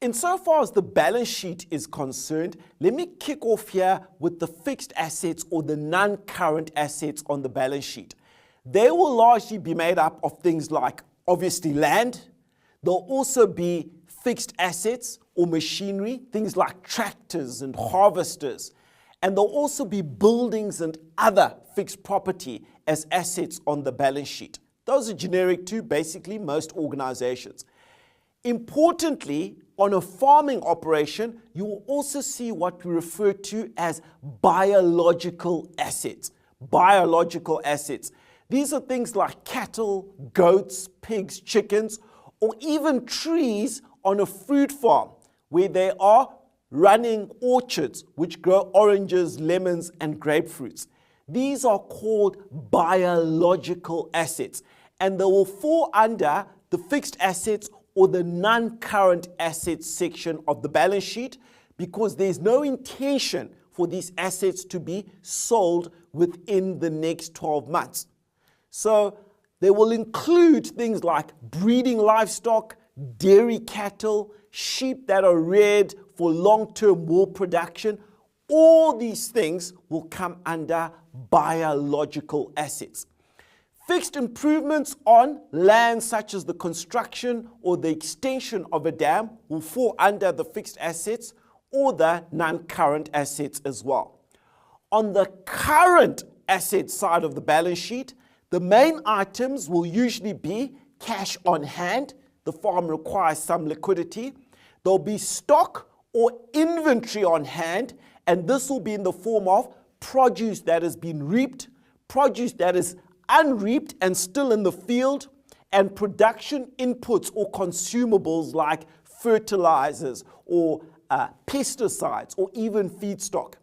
Insofar as the balance sheet is concerned, let me kick off here with the fixed assets or the non-current assets on the balance sheet. They will largely be made up of things like, obviously, land. There'll also be fixed assets or machinery, things like tractors and harvesters. And there'll also be buildings and other fixed property as assets on the balance sheet. Those are generic to basically most organizations. Importantly, on a farming operation, you will also see what we refer to as biological assets. Biological assets. These are things like cattle, goats, pigs, chickens, or even trees on a fruit farm where they are running orchards which grow oranges, lemons, and grapefruits. These are called biological assets, and they will fall under the fixed assets or the non-current assets section of the balance sheet because there's no intention for these assets to be sold within the next 12 months. So they will include things like breeding livestock, dairy cattle, sheep that are reared for long-term wool production. All these things will come under biological assets. Fixed improvements on land such as the construction or the extension of a dam will fall under the fixed assets or the non-current assets as well. On the current asset side of the balance sheet, the main items will usually be cash on hand. The farm requires some liquidity. There'll be stock or inventory on hand, and this will be in the form of produce that has been reaped, produce that is unreaped and still in the field, and production inputs or consumables like fertilizers or pesticides or even feedstock.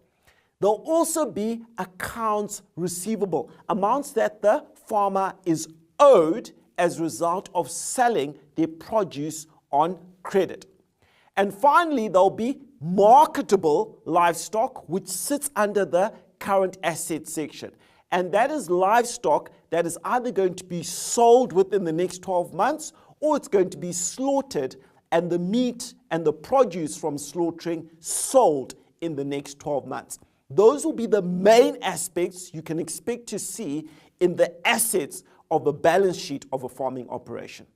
There'll also be accounts receivable, amounts that the farmer is owed as a result of selling their produce on credit. And finally, there'll be marketable livestock, which sits under the current assets section. And that is livestock that is either going to be sold within the next 12 months or it's going to be slaughtered and the meat and the produce from slaughtering sold in the next 12 months. Those will be the main aspects you can expect to see in the assets of a balance sheet of a farming operation.